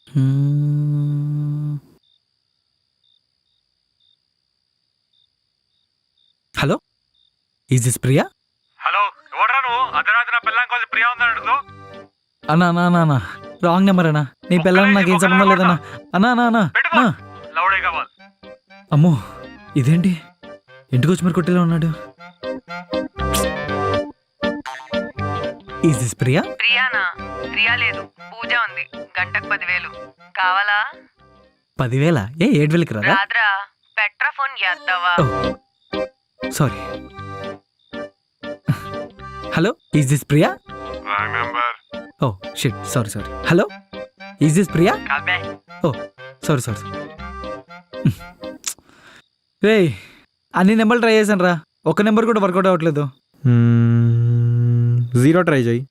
Hello, is this Priya? Hello, ఎవడ్రా నువ్వు? అర్ధరాత్రి నా పిల్లని కొలిసి ప్రియా ఉందని అడుగుతూ? అన్నా రాంగ్ నెంబర్ అన్నా. నీ పిల్లలు నాకేం సంబంధం లేదన్నా. అన్నా లౌడే కావాలి. అమ్మో, ఇదేంటి ఇంటికి వచ్చి మరి కొట్టేలా ఉన్నాడు. Is this Priya? ప్రియానా? ప్రియా లేదు, పూజ ఉంది. గంటకు 10,000 కావాలా? 10,000? 7,000కి రాదా? రాద్రా, పెట్రా ఫోన్ చేద్దావా? Sorry. Hello, is this Priya? Wrong number. Oh shit, sorry. Hello, is this Priya? కాల్బే. Oh sorry. రే, అన్ని నెంబర్లు ట్రై చేశాను రా, ఒక్క నెంబర్ కూడా వర్కౌట్ అవ్వట్లేదు. 0 ట్రై చేయి.